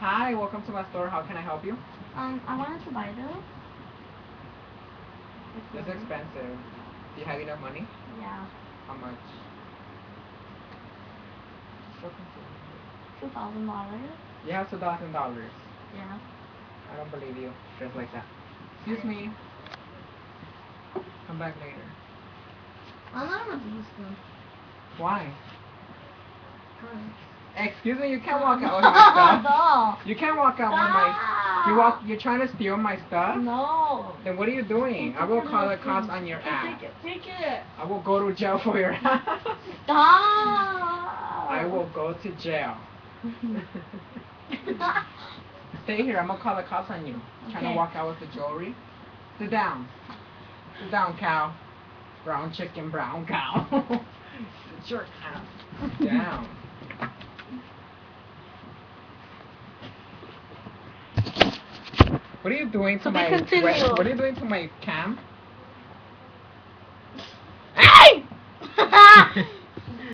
Hi, welcome to my store. How can I help you? I wanted to buy this. This is expensive. Do you have enough money? Yeah. How much? $2,000. You have $2,000. Yeah. I don't believe you. Just like that. Excuse me. Come back later. I'm not gonna do this. Why? Huh. Excuse me, you can't walk out with my stuff. No. You can't walk out with my. You're trying to steal my stuff? No. Then what are you doing? I will call the cops on your ass. Take it. I will go to jail for your ass. Stop. I will go to jail. Stay here. I'm gonna call the cops on you. Trying to walk out with the jewelry. Sit down. Sit down, cow. Brown chicken, brown cow. Sit your ass down. What are you doing to my? What are you doing to my cam? Hey!